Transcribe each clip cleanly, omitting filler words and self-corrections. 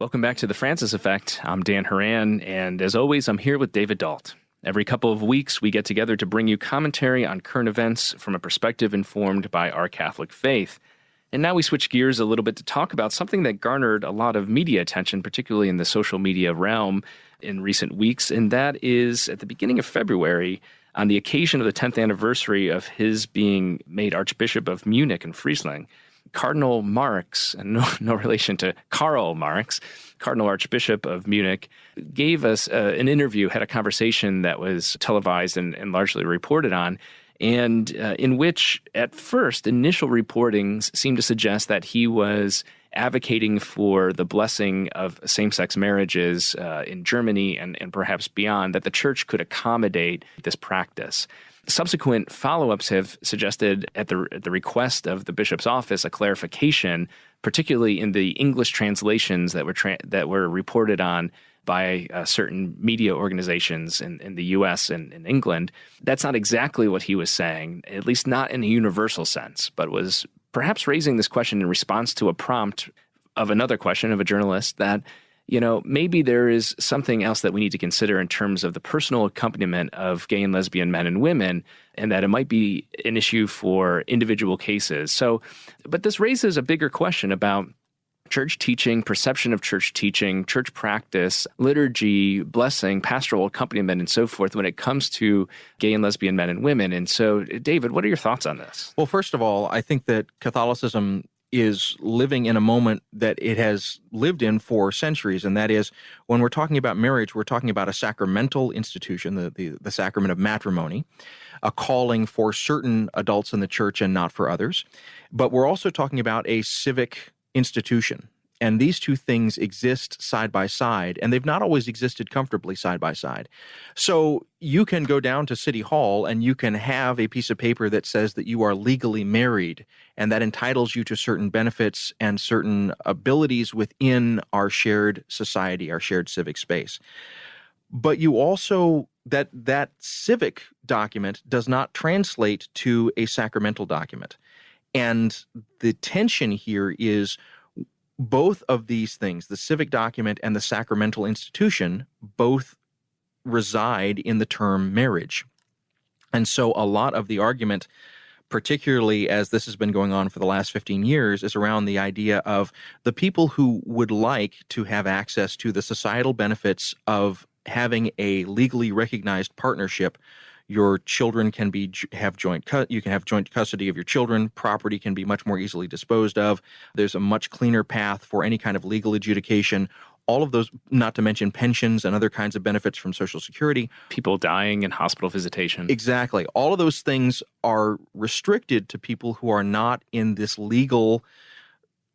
Welcome back to The Francis Effect. I'm Dan Horan, and as always, I'm here with David Dalt. Every couple of weeks, we get together to bring you commentary on current events from a perspective informed by our Catholic faith. And now we switch gears a little bit to talk about something that garnered a lot of media attention, particularly in the social media realm in recent weeks, and that is at the beginning of February, on the occasion of the 10th anniversary of his being made Archbishop of Munich and Friesland, Cardinal Marx, and no relation to Karl Marx, Cardinal Archbishop of Munich, gave us an interview, had a conversation that was televised and largely reported on, and in which, at first, initial reportings seemed to suggest that he was advocating for the blessing of same-sex marriages in Germany and perhaps beyond, that the Church could accommodate this practice. Subsequent follow-ups have suggested, at the request of the bishop's office, a clarification, particularly in the English translations that were reported on by certain media organizations in the U.S. and in England. That's not exactly what he was saying, at least not in a universal sense, but was perhaps raising this question in response to a prompt of another question of a journalist that, maybe there is something else that we need to consider in terms of the personal accompaniment of gay and lesbian men and women, and that it might be an issue for individual cases. But this raises a bigger question about church teaching, perception of church teaching, church practice, liturgy, blessing, pastoral accompaniment, and so forth when it comes to gay and lesbian men and women. And so, David, what are your thoughts on this? Well, first of all, I think that Catholicism is living in a moment that it has lived in for centuries, and that is when we're talking about marriage, we're talking about a sacramental institution, the sacrament of matrimony, a calling for certain adults in the church and not for others. But we're also talking about a civic institution. And these two things exist side by side, and they've not always existed comfortably side by side. So you can go down to City Hall and you can have a piece of paper that says that you are legally married, and that entitles you to certain benefits and certain abilities within our shared society, our shared civic space. But you also, that civic document does not translate to a sacramental document. And the tension here is both of these things, the civic document and the sacramental institution, both reside in the term marriage. And so a lot of the argument, particularly as this has been going on for the last 15 years, is around the idea of the people who would like to have access to the societal benefits of having a legally recognized partnership. Your children can you can have joint custody of your children. Property can be much more easily disposed of. There's a much cleaner path for any kind of legal adjudication. All of those, not to mention pensions and other kinds of benefits from Social Security. People dying and hospital visitation. Exactly. All of those things are restricted to people who are not in this legal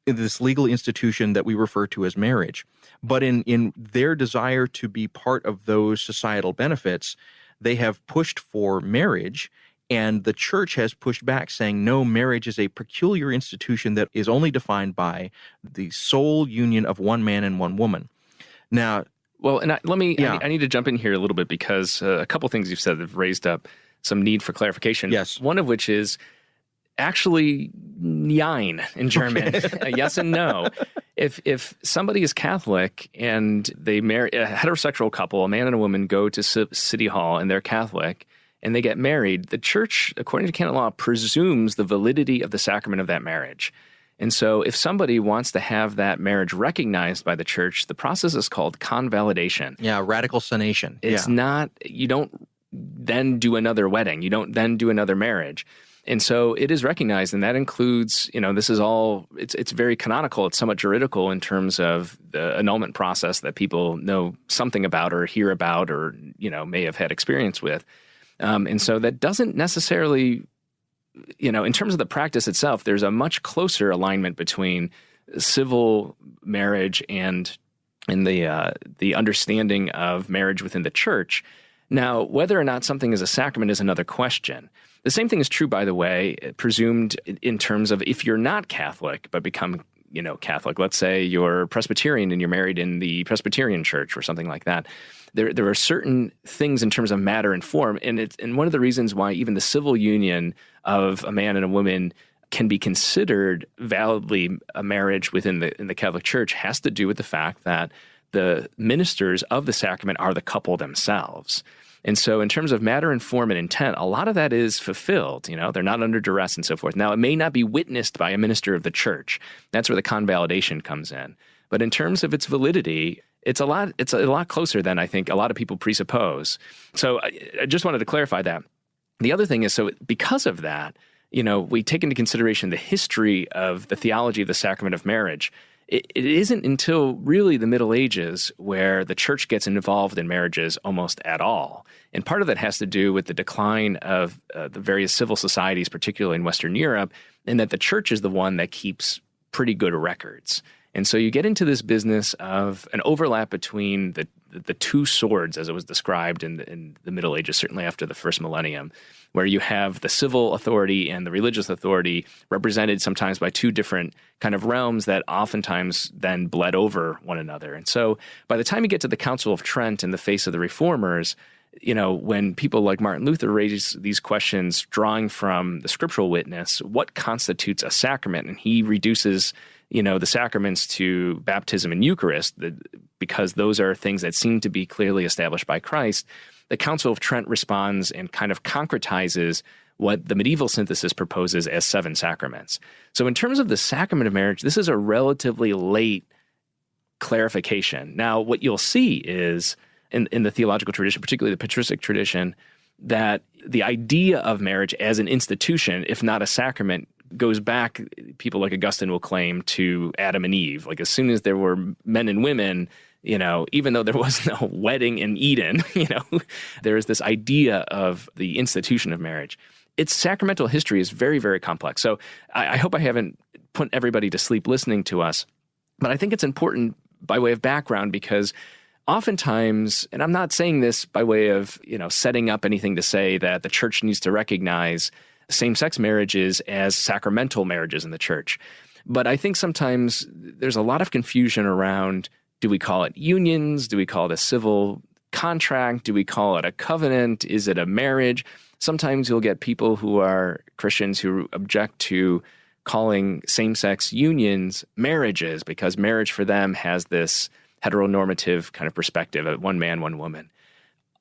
institution that we refer to as marriage. But in their desire to be part of those societal benefits, they have pushed for marriage, and the church has pushed back, saying, no, marriage is a peculiar institution that is only defined by the sole union of one man and one woman. Now, well, and I need to jump in here a little bit because a couple things you've said have raised up some need for clarification. Yes. One of which is actually Nein in German, yes and no. If somebody is Catholic and they marry a heterosexual couple, a man and a woman go to City Hall and they're Catholic and they get married, the church, according to canon law, presumes the validity of the sacrament of that marriage. And so if somebody wants to have that marriage recognized by the church, the process is called convalidation. Yeah, radical sanation. It's not, you don't then do another wedding. You don't then do another marriage. And so it is recognized, and that includes, this is all, it's very canonical. It's somewhat juridical in terms of the annulment process that people know something about or hear about or, may have had experience with. And so that doesn't necessarily, in terms of the practice itself, there's a much closer alignment between civil marriage and the understanding of marriage within the church. Now, whether or not something is a sacrament is another question. The same thing is true, by the way, presumed in terms of if you're not Catholic but become, Catholic. Let's say you're Presbyterian and you're married in the Presbyterian church or something like that. There are certain things in terms of matter and form, and one of the reasons why even the civil union of a man and a woman can be considered validly a marriage in the Catholic Church has to do with the fact that the ministers of the sacrament are the couple themselves. And so in terms of matter and form and intent, a lot of that is fulfilled. They're not under duress and so forth. Now, it may not be witnessed by a minister of the church. That's where the convalidation comes in. But in terms of its validity, it's a lot closer than I think a lot of people presuppose. So I just wanted to clarify that. The other thing is, so because of that, we take into consideration the history of the theology of the sacrament of marriage. It isn't until really the Middle Ages where the church gets involved in marriages almost at all. And part of that has to do with the decline of the various civil societies, particularly in Western Europe, and that the church is the one that keeps pretty good records. And so you get into this business of an overlap between the two swords, as it was described in the Middle Ages, certainly after the first millennium, where you have the civil authority and the religious authority represented sometimes by two different kind of realms that oftentimes then bled over one another. And so by the time you get to the Council of Trent in the face of the Reformers, when people like Martin Luther raise these questions drawing from the scriptural witness, what constitutes a sacrament? And he reduces the sacraments to baptism and Eucharist, because those are things that seem to be clearly established by Christ. The Council of Trent responds and kind of concretizes what the medieval synthesis proposes as 7 sacraments. So in terms of the sacrament of marriage, this is a relatively late clarification. Now, what you'll see is in the theological tradition, particularly the patristic tradition, that the idea of marriage as an institution, if not a sacrament, goes back, people like Augustine will claim, to Adam and Eve. Like as soon as there were men and women, even though there was no wedding in Eden, there is this idea of the institution of marriage. Its sacramental history is very, very complex. So I hope I haven't put everybody to sleep listening to us, but I think it's important by way of background because oftentimes, and I'm not saying this by way of, setting up anything to say that the church needs to recognize same-sex marriages as sacramental marriages in the church. But I think sometimes there's a lot of confusion around, do we call it unions? Do we call it a civil contract? Do we call it a covenant? Is it a marriage? Sometimes you'll get people who are Christians who object to calling same-sex unions marriages because marriage for them has this heteronormative kind of perspective of one man, one woman.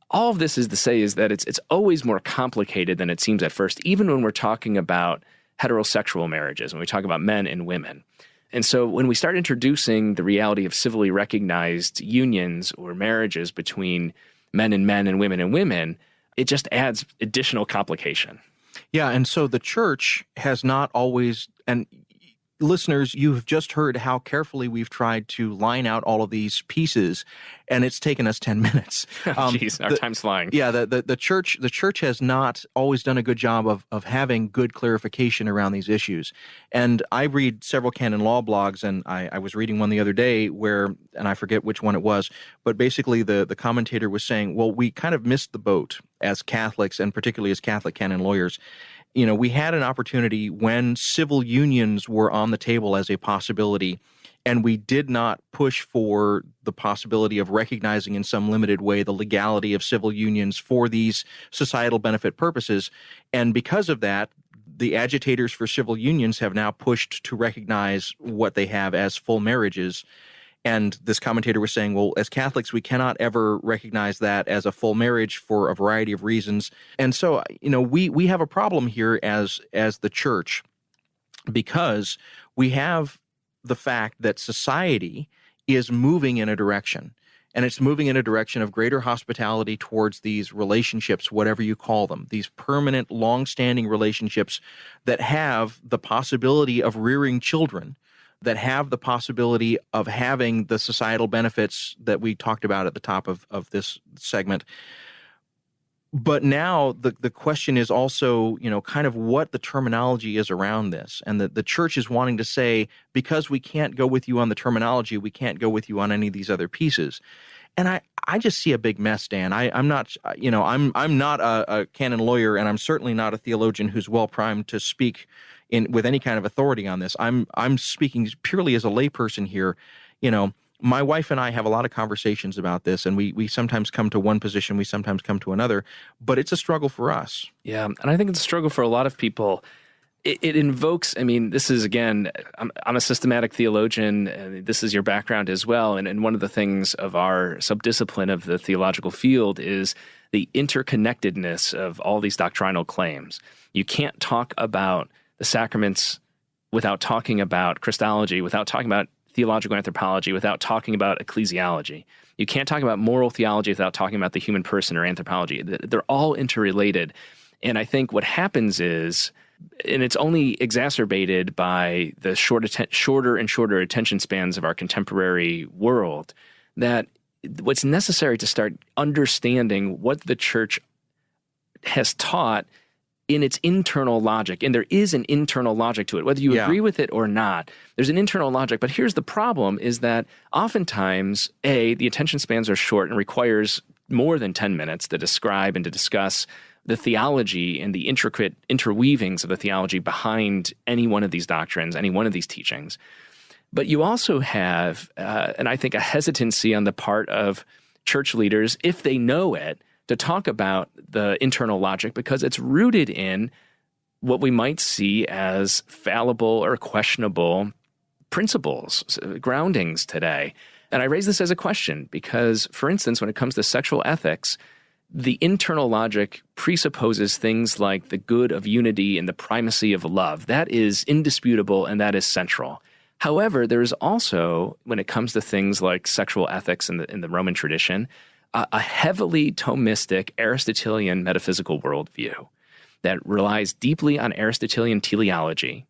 All of this is to say is that it's always more complicated than it seems at first, even when we're talking about heterosexual marriages, when we talk about men and women. And so when we start introducing the reality of civilly recognized unions or marriages between men and women, it just adds additional complication. Yeah, and so the church has not always, and listeners, you've just heard how carefully we've tried to line out all of these pieces, and it's taken us 10 minutes. Jeez, our time's flying. Yeah, the church has not always done a good job of having good clarification around these issues. And I read several canon law blogs, and I was reading one the other day where, and I forget which one it was, but basically the commentator was saying, well, we kind of missed the boat as Catholics, and particularly as Catholic canon lawyers. We had an opportunity when civil unions were on the table as a possibility, and we did not push for the possibility of recognizing in some limited way the legality of civil unions for these societal benefit purposes. And because of that, the agitators for civil unions have now pushed to recognize what they have as full marriages. And this commentator was saying, well, as Catholics, we cannot ever recognize that as a full marriage for a variety of reasons. And so, we have a problem here as the church, because we have the fact that society is moving in a direction, and it's moving in a direction of greater hospitality towards these relationships, whatever you call them, these permanent, long-standing relationships that have the possibility of rearing children, that have the possibility of having the societal benefits that we talked about at the top of this segment. But now the question is also, kind of what the terminology is around this. And the church is wanting to say, because we can't go with you on the terminology, we can't go with you on any of these other pieces. And I just see a big mess, Dan. I'm not, I'm not a canon lawyer, and I'm certainly not a theologian who's well primed to speak with any kind of authority on this. I'm speaking purely as a layperson here. My wife and I have a lot of conversations about this, and we sometimes come to one position, we sometimes come to another, but it's a struggle for us. Yeah, and I think it's a struggle for a lot of people. it invokes, I mean, this is, again, I'm a systematic theologian, and this is your background as well. And one of the things of our subdiscipline of the theological field is the interconnectedness of all these doctrinal claims. You can't talk about the sacraments without talking about Christology, without talking about theological anthropology, without talking about ecclesiology. You can't talk about moral theology without talking about the human person or anthropology. They're all interrelated. And I think what happens is, and it's only exacerbated by the shorter and shorter attention spans of our contemporary world, that what's necessary to start understanding what the church has taught in its internal logic, and there is an internal logic to it, whether you agree with it or not, there's an internal logic. But here's the problem, is that oftentimes, the attention spans are short and requires more than 10 minutes to describe and to discuss the theology and the intricate interweavings of the theology behind any one of these doctrines, any one of these teachings. But you also have, and I think, a hesitancy on the part of church leaders, if they know it, to talk about the internal logic, because it's rooted in what we might see as fallible or questionable principles, groundings today. And I raise this as a question because, for instance, when it comes to sexual ethics, the internal logic presupposes things like the good of unity and the primacy of love. That is indisputable and that is central. However, there is also, when it comes to things like sexual ethics in the Roman tradition, a heavily Thomistic Aristotelian metaphysical worldview that relies deeply on Aristotelian teleology,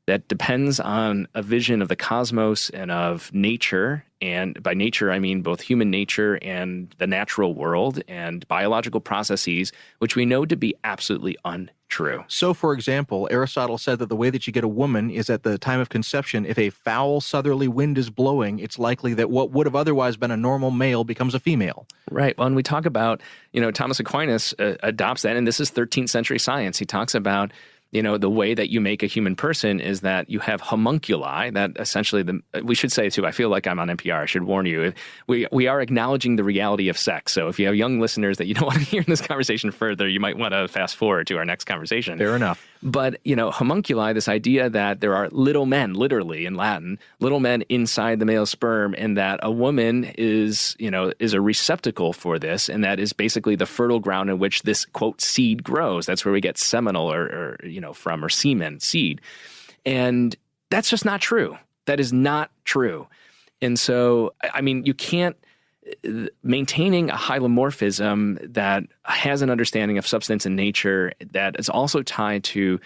that depends on a vision of the cosmos and of nature. And by nature, I mean both human nature and the natural world and biological processes, which we know to be absolutely untrue. So, for example, Aristotle said that the way that you get a woman is at the time of conception. If a foul southerly wind is blowing, it's likely that what would have otherwise been a normal male becomes a female. Right. Well, and we talk about, Thomas Aquinas adopts that, and this is 13th century science. He talks about, the way that you make a human person is that you have homunculi, that essentially, we should say too, I feel like I'm on NPR, I should warn you, we are acknowledging the reality of sex. So if you have young listeners that you don't want to hear in this conversation further, you might want to fast forward to our next conversation. Fair enough. But, homunculi, this idea that there are little men, literally in Latin, little men inside the male sperm, and that a woman is a receptacle for this, and that is basically the fertile ground in which this, quote, seed grows. That's where we get seminal or semen, seed. And that's just not true. That is not true. And so, I mean, you can't, maintaining a hylomorphism that has an understanding of substance and nature that is also tied to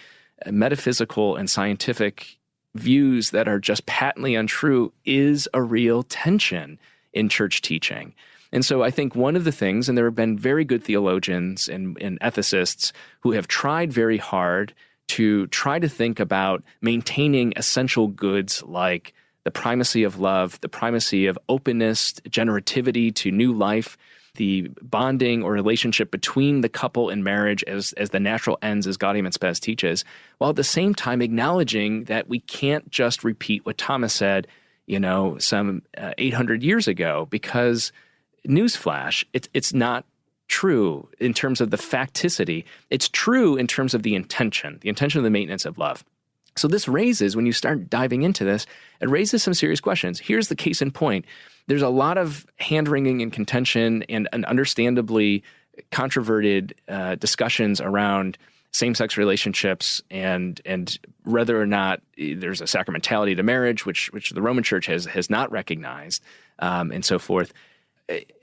metaphysical and scientific views that are just patently untrue is a real tension in church teaching. And so I think one of the things, and there have been very good theologians and ethicists who have tried very hard to try to think about maintaining essential goods like the primacy of love, the primacy of openness, generativity to new life, the bonding or relationship between the couple in marriage as the natural ends, as Gaudium et Spes teaches, while at the same time acknowledging that we can't just repeat what Thomas said, some 800 years ago, because, newsflash, it's not true in terms of the facticity. It's true in terms of the intention of the maintenance of love. So this raises, when you start diving into this, it raises some serious questions. Here's the case in point. There's a lot of hand-wringing and contention and understandably controverted discussions around same-sex relationships and whether or not there's a sacramentality to marriage, which the Roman Church has not recognized, and so forth.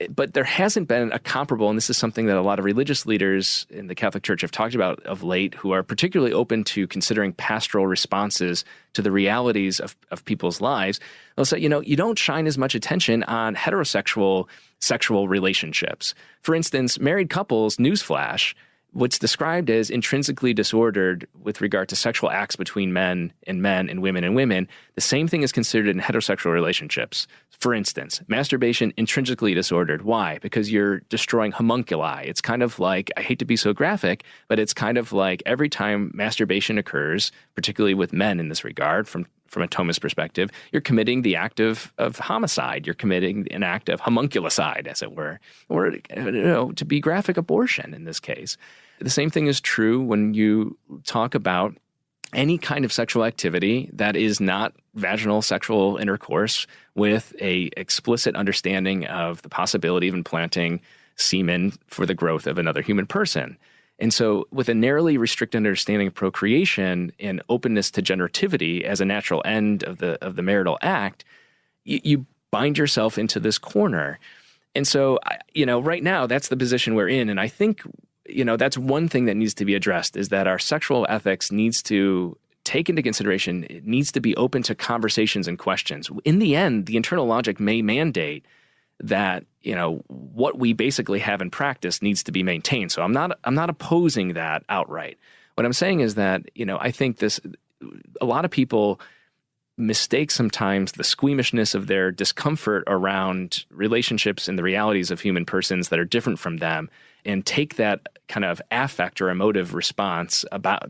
But there hasn't been a comparable, and this is something that a lot of religious leaders in the Catholic Church have talked about of late, who are particularly open to considering pastoral responses to the realities of people's lives. They'll say, you don't shine as much attention on heterosexual sexual relationships. For instance, married couples, newsflash, what's described as intrinsically disordered with regard to sexual acts between men and women and women, the same thing is considered in heterosexual relationships. For instance, masturbation, intrinsically disordered. Why? Because you're destroying homunculi. It's kind of like, I hate to be so graphic, but it's kind of like every time masturbation occurs, particularly with men in this regard, from a Thomist perspective, you're committing the act of homicide. You're committing an act of homunculicide, as it were, or to be graphic, abortion in this case. The same thing is true when you talk about any kind of sexual activity that is not vaginal sexual intercourse with a explicit understanding of the possibility of implanting semen for the growth of another human person. And so with a narrowly restricted understanding of procreation and openness to generativity as a natural end of the marital act, you bind yourself into this corner. And so, right now, that's the position we're in. And I think, that's one thing that needs to be addressed, is that our sexual ethics needs to take into consideration, it needs to be open to conversations and questions. In the end, the internal logic may mandate that, what we basically have in practice needs to be maintained. So I'm not opposing that outright. What I'm saying is that, I think a lot of people mistake sometimes the squeamishness of their discomfort around relationships and the realities of human persons that are different from them, and take that kind of affect or emotive response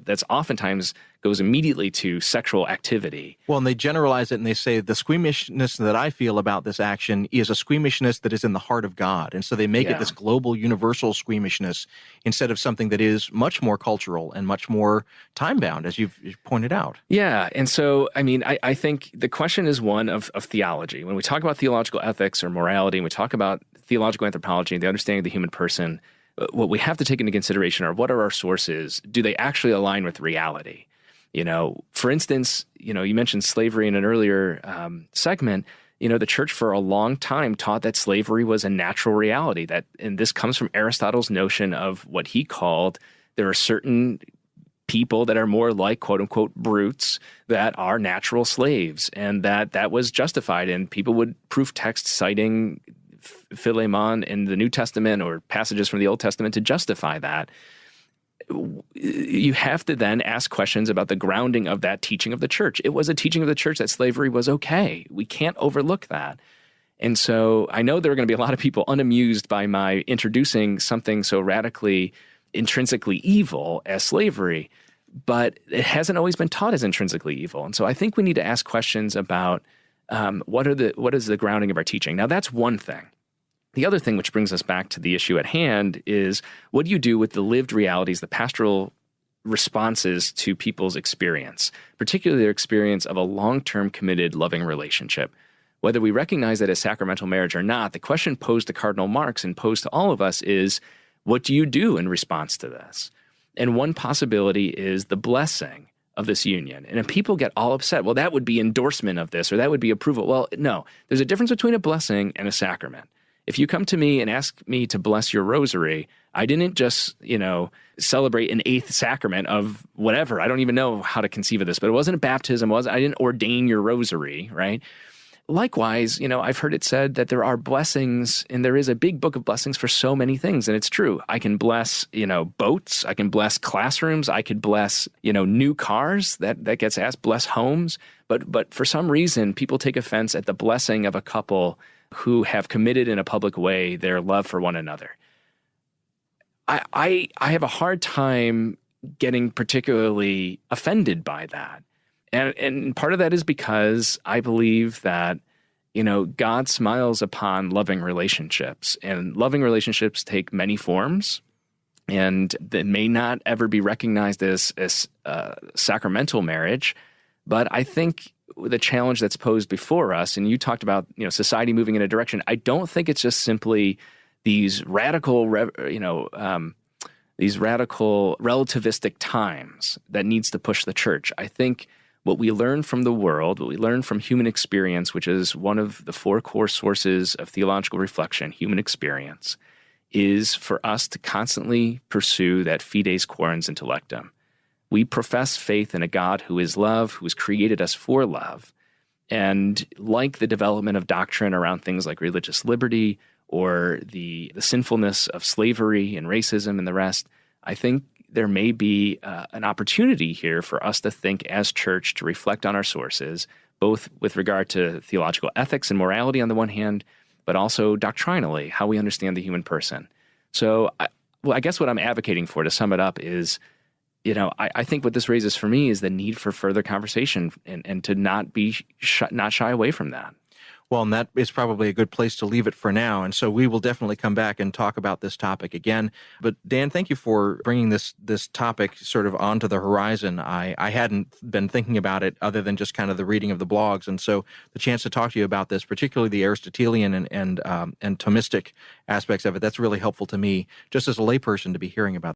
that's oftentimes goes immediately to sexual activity. Well, and they generalize it and they say the squeamishness that I feel about this action is a squeamishness that is in the heart of God. And so they make it this global, universal squeamishness instead of something that is much more cultural and much more time-bound, as you've pointed out. Yeah. And so, I think the question is one of theology. When we talk about theological ethics or morality, and we talk about theological anthropology and the understanding of the human person, what we have to take into consideration are, what are our sources? Do they actually align with reality? For instance, you mentioned slavery in an earlier segment. The church for a long time taught that slavery was a natural reality. And this comes from Aristotle's notion of what he called, there are certain people that are more like, quote unquote, brutes that are natural slaves, and that was justified. And people would proof text citing Philemon in the New Testament or passages from the Old Testament to justify that. You have to then ask questions about the grounding of that teaching of the church. It was a teaching of the church that slavery was okay. We can't overlook that. And so I know there are going to be a lot of people unamused by my introducing something so radically intrinsically evil as slavery, but it hasn't always been taught as intrinsically evil. And so I think we need to ask questions about what is the grounding of our teaching. Now, that's one thing. The other thing, which brings us back to the issue at hand, is what do you do with the lived realities, the pastoral responses to people's experience, particularly their experience of a long-term committed loving relationship? Whether we recognize that as sacramental marriage or not, the question posed to Cardinal Marx and posed to all of us is, what do you do in response to this? And one possibility is the blessing of this union. And if people get all upset, well, that would be endorsement of this, or that would be approval. Well, no, there's a difference between a blessing and a sacrament. If you come to me and ask me to bless your rosary, I didn't just, celebrate an eighth sacrament of whatever. I don't even know how to conceive of this, but it wasn't a baptism. I didn't ordain your rosary, right? Likewise, I've heard it said that there are blessings, and there is a big book of blessings for so many things, and it's true. I can bless, boats. I can bless classrooms. I could bless, new cars. That gets asked. Bless homes. But for some reason, people take offense at the blessing of a couple who have committed in a public way their love for one another. I have a hard time getting particularly offended by that. And part of that is because I believe that, God smiles upon loving relationships, and loving relationships take many forms, and they may not ever be recognized as sacramental marriage. But I think the challenge that's posed before us, and you talked about, society moving in a direction, I don't think it's just simply these radical relativistic times that needs to push the church. I think what we learn from the world, what we learn from human experience, which is one of the four core sources of theological reflection, human experience, is for us to constantly pursue that fides quorens intellectum. We profess faith in a God who is love, who has created us for love. And like the development of doctrine around things like religious liberty or the sinfulness of slavery and racism and the rest, I think there may be an opportunity here for us to think as church, to reflect on our sources, both with regard to theological ethics and morality on the one hand, but also doctrinally, how we understand the human person. So I guess what I'm advocating for, to sum it up, is, I think what this raises for me is the need for further conversation and to not shy away from that. Well, and that is probably a good place to leave it for now. And so we will definitely come back and talk about this topic again. But Dan, thank you for bringing this topic sort of onto the horizon. I hadn't been thinking about it other than just kind of the reading of the blogs. And so the chance to talk to you about this, particularly the Aristotelian and Thomistic aspects of it, that's really helpful to me just as a layperson to be hearing about.